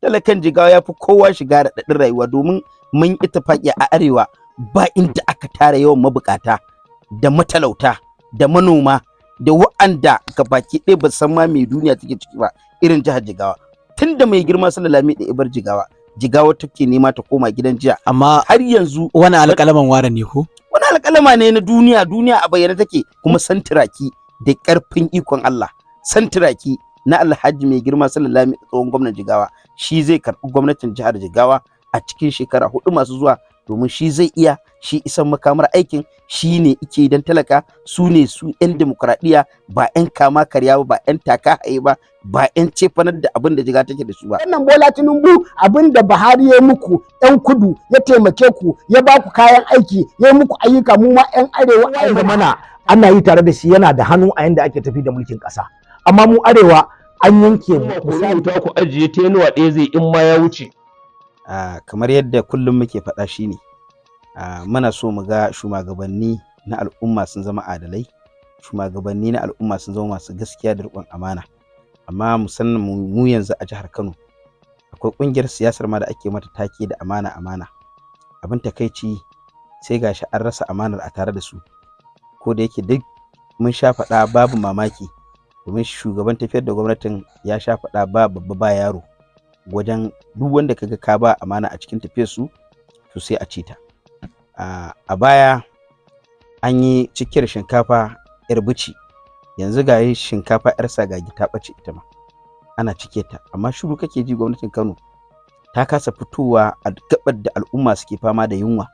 talakan Jigawa ya fi kowa shiga raɗaɗin rayuwa domin mun ittifaqi a arewa ba inda aka tara yawan mabukata da matalauta da manoma da wa'anda gabaki ɗaya ba san ma me duniya take ciki ba irin jihar Jigawa. Tunda mai girma sallallahu alaihi da ibar Jigawa take nema ta koma gidan jiya, amma har yanzu wani alƙalaman ware ne ko wani alƙalama ne na duniya a bayyane take, kuma santiraki da ƙarfin ikon Allah, santiraki na Alhaji mai girma sallallahu alaihi tsohon gwamnan Jigawa shi zai karɓi gwamnatin jihar Jigawa a cikin shekara 4 masu zuwa, domin shi zai iya, shi isan makamar aikin, shi ne ike dan talaka, su ne su 'yan demokradiyya ba 'yan kama karya ba 'yan taka haye ba 'yan cefanar da abin da Jigawa take da su ba. Wannan Bola Tinubu abin da Buhari ya muku 'yan kudu ya taimake ku ya ba ku kayan aiki ya muku ayyuka, mu ma 'yan arewa a mana ana yi tare da shi, yana da hannu a yanda ake tafi da mulkin ƙasa. Amma mu arewa an yanke mu rubuta ku ajiye tenuwa ɗaya zai in ma ya wuce. Kamar yadda kullum muke faɗa shine muna so mu ga shugabanni na al'umma sun zama adalai, shugabanni na al'umma sun zama masu gaskiya da riƙon amana. Amma musamman mu yanzu a jihar Kano akwai ƙungiyar siyasar ma da ake mata take da amana. Abin takaici sai gashi an rasa amanar a tare da su, ko da yake duk mun sha faɗa babu mamaki, domin shugaban tafiyar da gwamnatin ya sha faɗa ba babba ba yaro, wajen duk wanda kaga ka ba amana a cikin tafiyar su to sai a ce ta. A baya an yi cikiyar shinkafa yar bici, yanzu ga yi shinkafa yar sagagi ta ɓace ita ma ana cike ta, amma shiru kake ji gwamnatin Kano ta kasa fitowa a gabar da al'umma suke fama da yunwa,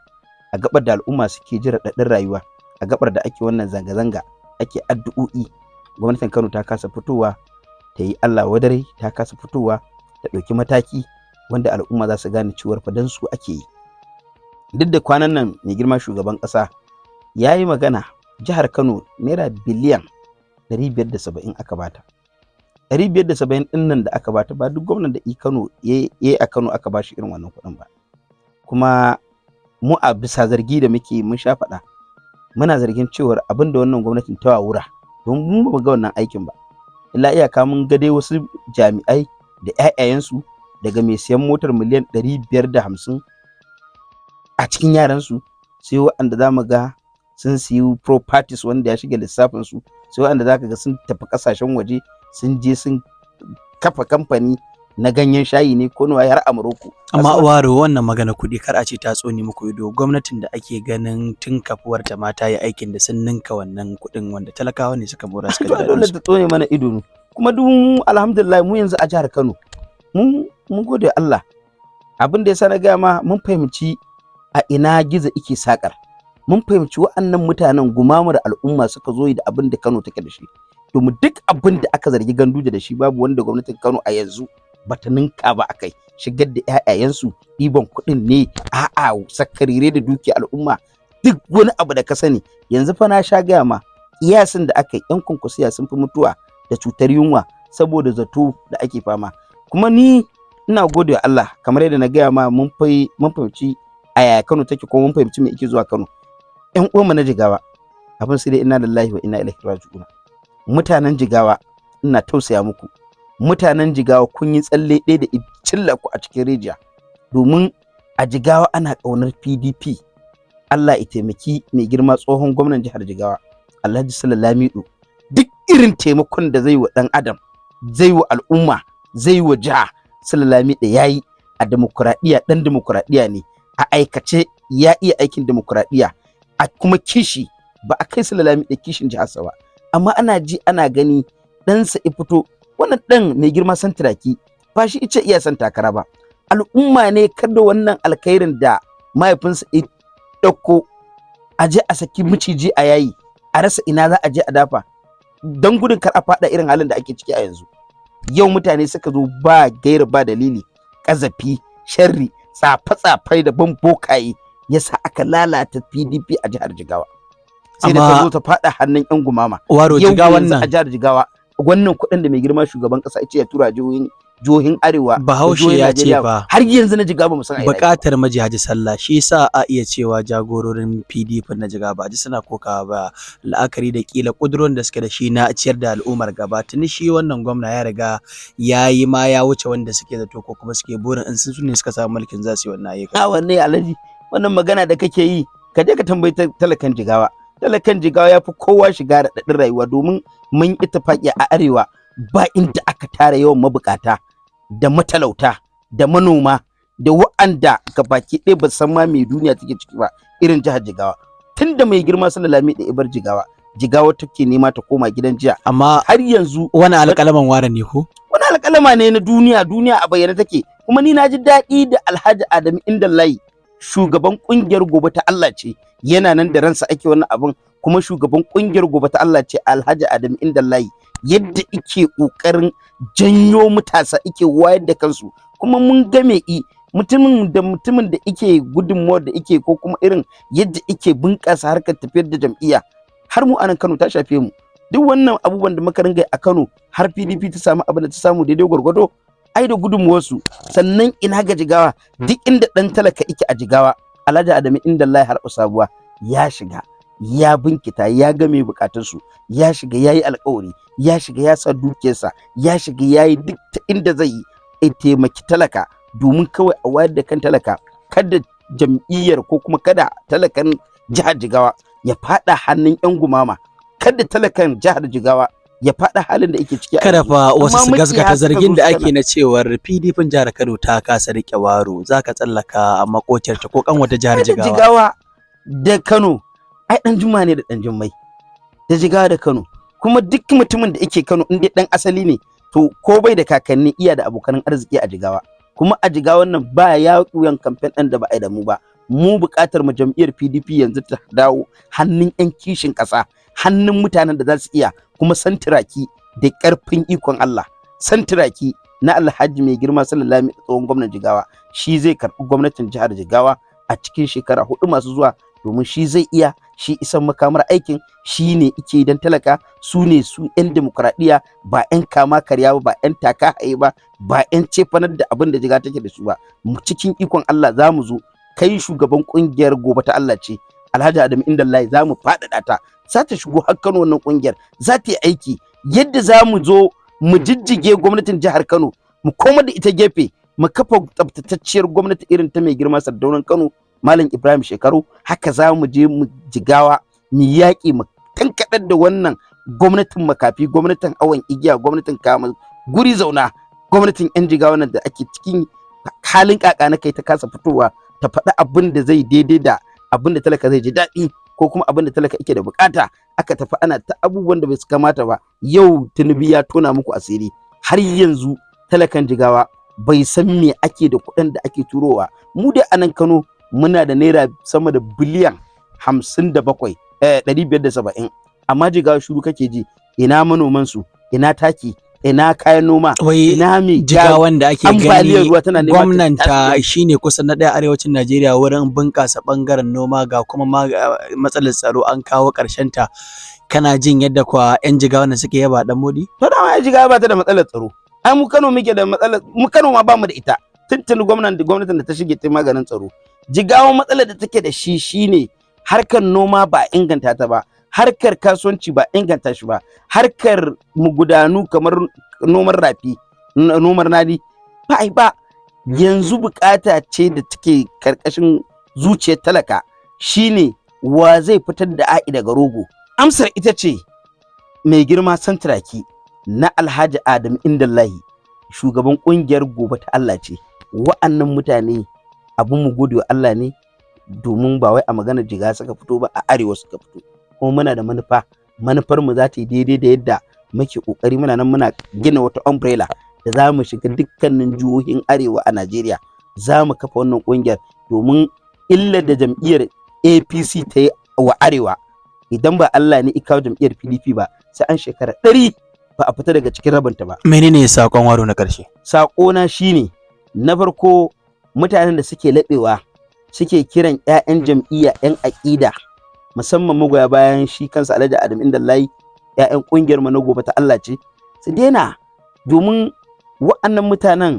a gabar da al'umma suke ji raɗaɗin rayuwa, a gabar da ake wannan zanga-zanga ake addu'o'i. Gwamnatin Kano ta kasa fitowa ta yi Allah wadare, ta kasa fitowa ta ɗauki mataki wanda al'umma za su gane cewar fa dan su ake yi. Duk da kwanan nan mai girma shugaban ƙasa ya yi magana, jihar Kano naira biliyan 570 aka bata. 570 ɗin nan da aka bata ba duk gwamnan da Kano ya yi a Kano aka ba shi irin wannan kuɗin ba. Kuma mu a bisa zargi da muke mun sha faɗa, muna zargin cewar abin da wannan gwamnatin ta wawura, don mu ba ga wannan aikin ba. Illa iyaka mun ga dai wasu jami'ai da 'ya'yayensu daga mai siyan motar miliyan 550 a cikin yaransu, sai waɗanda za mu ga sun siyi properties wanda ya shiga lissafinsu, sai waɗanda za ka ga sun tafi ƙasashen waje sun je sun kafa kamfani na ganyen shayi ne ko nawa har a Morocco. Amma waro wannan magana kuɗi kar a ce ta tsone muku ido, gwamnatin da ake ganin tun kafuwar ta ma ta yi aikin da sun ninka wannan kuɗin wanda talakawa ne suka bora suka ji dole ta tsone mana ido. Kuma duk mu alhamdulillah mu yanzu a jihar Kano mun gode Allah, abin da yasa na ga ma mun fahimci a ina gizo ike sakar, mun fahimci wa'annan mutanen gumamar al'umma suka zo da abin da Kano take da shi, domin duk abin da aka zargi Ganduje da shi babu wanda gwamnatin Kano a yanzu bata ninka ba akai. Shigar da ƴaƴayensu, ɗiban kuɗin ne, a'a sakarire da duki al'umma, duk wani abu da ka sani. Yanzu fa na sha gaya ma iyasin da aka yi, 'yan kunkusiya sun fi mutuwa da cutar yunwa saboda zato da ake fama. Kuma ni ina gode wa Allah, kamar yadda na gaya ma mun fahimci a yaya Kano take, ko mun fahimci me yake zuwa Kano. 'Yan uwanmu na Jigawa abin sai dai inna lillahi wa inna ilaihi raji'un. Mutanen Jigawa ina tausaya muku, mutanen Jigawa kun yi tsalle ɗaya da cilla ku a cikin rijiya, domin a Jigawa ana ƙaunar PDP. Allah ya taimaki mai girma tsohon gwamnan jihar Jigawa Alhaji Sule Lamido, duk irin taimakon da zai wa ɗan adam, zai wa al'umma, zai wa jiha, Sule Lamido yayi a demokuraɗiyya. Ɗan demokuraɗiyya ne a aikace, ya iya aikin demokuraɗiyya, a kuma kishi ba a kai Sule Lamido kishin jiharsa ba, amma ana ji ana gani ɗansa ya fito. Wannan ɗan mai girma santiraki ba shi ice iya san takara ba, al'umma ne kada wannan alkhairin da mahaifinsa ya ɗauko a je a saki miciji a yayi, a rasa ina za a je a dafa, don gudun kar a faɗa irin halin da ake ciki a yanzu. Yau mutane suka zo ba gaira ba dalili, ƙazafi, sharri, tsafe-tsafai da ban bokaye yasa aka lalata PDP a jihar Jigawa. Sai da ta zo ta faɗa hannun 'yan gumama. Waro Jigawa wannan a jihar Jigawa, wannan kuɗin da mai girma shugaban ƙasa ya ce ya tura jihohin jihohin arewa da Bahaushe jihohin ya ce Najeriya fa har yanzu na Jigawa ba mu san a ina yake ba. buƙatar majihaji sallah, shi yasa a iya cewa jagororin PDP na Jigawa ba ji suna kokawa ba, la'akari da kila ƙudurorin da suke da shi na ciyar da al'ummar gaba. Tuni shi wannan gwamna ya riga ya yi ma ya wuce wanda suke zato ko kuma suke burin in su ne suka samu mulkin za su yi wannan ayyuka. A wanne Alhaji, wannan magana da kake yi ka je ka tambayi talakan Jigawa. Talakan Jigawa ya fi kowa shiga raɗaɗin rayuwa, domin mun ittifaqi a arewa ba inda aka tara yawan mabukata da matalauta da manoma da wa'anda gabaki ɗaya ba san ma me duniya take ciki ba irin jihar Jigawa. Tunda mai girma Lami da Ibar Jigawa, Jigawa take nema ta koma gidan jiya. Amma har yanzu wani alƙalaman ware ne ko? wani alƙalama ne na duniya a bayyane take. Kuma ni na ji daɗi da Alhaji Adamu Indallahi, shugaban ƙungiyar Gobe ta Allah ce, yana nan da ransa ake wannan abin, kuma shugaban ƙungiyar Gobe ta Allah ce Alhaji Adamu Indallahi, yadda ike ƙoƙarin janyo matasa ike wayar da kansu. Kuma mun ga mutumin da ike gudunmuwar da ike ko kuma irin yadda ike bunƙasa harkar tafiyar da jam'iyya, har mu a nan Kano ta shafe mu. Duk wannan abubuwan da muka ringa a Kano har PDP ta samu abin da ta samu daidai gwargwado, ai da gudunmuwarsu. Sannan ina ga Jigawa, duk inda ɗan talaka ike a Jigawa, Alhaji Adamu Indallahi har Sabuwa ya shiga, ya binkita, ya ga me bukatunsu, ya shiga ya yi alƙawari, ya shiga ya sa dukiyarsa, ya shiga ya yi duk ta inda zai yi ya taimaki talaka, domin kawai a wayar da kan talaka, kada jam'iyyar ko kuma kada talakan jihar Jigawa ya faɗa hannun 'yan gumama, kada talakan jihar Jigawa ya faɗa halin da yake ciki. Kada fa wasu su gaskata zargin da ake na cewar PDP jihar Kano ta kasa rike waro, zaka tsallaka a makociyarta ko kan wata jihar Jigawa. Jigawa da Kano ai dan juma ne da dan jummai, da Jigawa da Kano. Kuma duk mutumin da yake Kano in dai dan asali ne, to ko bai da kakanni iya da abokan arziki a Jigawa. Kuma a Jigawan nan ba ya kuyan kamfen ɗin da ba a yi da mu ba. Mu buƙatar mu jam'iyyar PDP yanzu ta dawo hannun 'yan kishin ƙasa, hannun mutanen da za su iya kuma santiraki da ƙarfin ikon Allah. Santiraki na Alhaji mai girma sallallahu alaihi tsohon gwamnan Jigawa, shi zai karɓi gwamnatin jihar Jigawa a cikin shekara 4 masu zuwa, domin shi zai iya, shi isan makamar aikin, shi ne ike dan talaka, su ne su 'yan demokuraɗiyya, ba 'yan kama karya ba 'yan taka haye ba 'yan cefanar da abin da Jigawa take da su ba. Cikin ikon Allah za mu zo, kai shugaban ƙungiyar Gobe ta Allah ce Alhaji Adamu Indallahi, za mu faɗaɗa ta, za ta shigo har Kano. Wannan ƙungiyar za ta yi aiki yadda za mu zo mu jijjige gwamnatin jihar Kano, mu koma da ita gefe, mu kafa tsabtatacciyar gwamnati irin ta mai girma Sardaunan Kano Malam Ibrahim Shekaru. Haka za mu je mu Jigawa mu yaƙi, mu tankaɗar da wannan gwamnatin makafi, gwamnatin awon igiya, gwamnatin kama guri zauna, gwamnatin 'yan Jigawa nan da ake cikin halin kaka na kai ta kasa fitowa ta faɗi abin da zai daidai da abin da talaka zai ji daɗi, ko kuma abin da talaka yake da bukata. Aka tafi ana ta abubuwan da bai su kamata ba. Yau Tinubu ya tona muku asiri, har yanzu talakan Jigawa bai san me ake da kuɗin da ake turowa. Mu dai a nan Kano muna da naira sama da biliyan 570, amma Jigawa shuru kake ji. Ina manoman su, ina taki, ina kayan noma, ina me Jigawan da ake gani gwamnanta shi shine kusan na ɗaya arewacin Najeriya wurin bunƙasa ɓangaren noma, ga kuma matsalar tsaro an kawo ƙarshen ta. Kana jin yadda kwa 'yan Jigawan da suke yaba dan Modi? To dama Jigawa ba ta da matsalar tsaro. Ai mu Kano muke da matsalar, mu Kano ma ba mu da ita. Tuntuni gwamnatin da ta shige ta maganin tsaro. Jigawa matsalar da take da shi shine harkar noma ba inganta ta ba, harkar kasuwanci ba inganta shi ba, harkar mugudanu kamar noman rafi, noman nadi ba. Yanzu bukata ce da take karkashin zuciyar talaka, shine wa zai fitar da a'i daga rogo. Amsar ita ce mai girma santiraki na Alhaji Adamu Indallahi, shugaban ƙungiyar Gobe ta Allah ce. Wa'annan mutane abin mu gode wa Allah ne, domin ba wai a maganar Jigawa suka fito ba, a arewa suka fito. Kuma muna da manufar mu za ta yi daidai da yadda muke kokari. Muna nan muna gina wata umbrella da za mu shiga dukkanin jihohin arewa a Najeriya. Za mu kafa wannan ƙungiyar, domin illar da jam'iyyar APC ta yi wa arewa, idan ba Allah ne ikawo jam'iyyar PDP ba, sai an shekara 100 ba a fita daga cikin rabanta ba. Menene sakon waro na ƙarshe? Sakona shine, na farko, mutanen da suke laɓewa suke kiran 'ya'yan jam'iyya 'yan aƙida, musamman magoya bayan shi kansa Alhaji Adamu Indallahi, 'ya'yan ƙungiyar mu na Gobe ta Allah ce, su daina. Domin wa'annan mutanen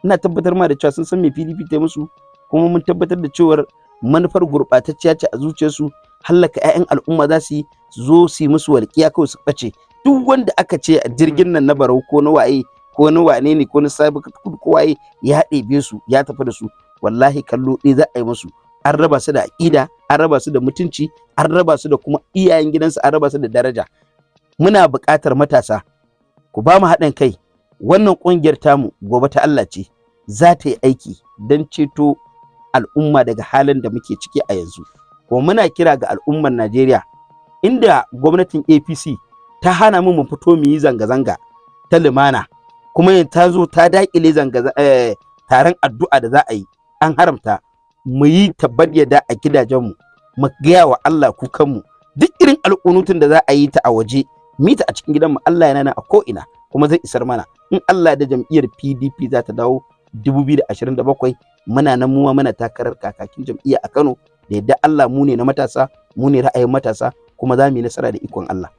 ina tabbatar ma da cewa sun san me PDP ta musu, kuma mun tabbatar da cewar manufar gurɓatacciya ce a zuciyarsu, hallaka 'ya'yan al'umma za su yi, su zo su yi musu walƙiya kawai su ɓace. Duk wanda aka ce a jirgin nan na Barau ko na waye ko na wane ne ko na Sabi ko waye ya ɗebe su ya tafi da su, wallahi kallo ɗaya za a yi musu. An raba su da aƙida, an raba su da mutunci, an raba su da kuma iyayen gidansu, an raba su da daraja. Muna buƙatar matasa ku ba mu haɗin kai. Wannan ƙungiyar tamu gobe ta Allah ce, za ta yi aiki don ceto al'umma daga halin da muke ciki a yanzu. Kuma muna kira ga al'ummar Najeriya, inda gwamnatin APC ta hana mu mu fito mu yi zanga-zanga ta lumana, kuma yin ta zo ta daƙile taron addu'a da za a yi, an haramta. Mu yi tabbata a gidajenmu, mu gaya wa Allah kukanmu. Duk irin alƙunutun da za a yi ta a waje, mita a cikin gidanmu, Allah yana nan a ko'ina kuma zai isar mana. In Allah da jam'iyyar PDP za ta dawo 2027, muna nan muwa muna takarar kakakin jam'iyya a Kano, da yadda Allah mu ne na matasa, mu ne ra'ayin matasa, kuma za mu yi nasara da ikon Allah.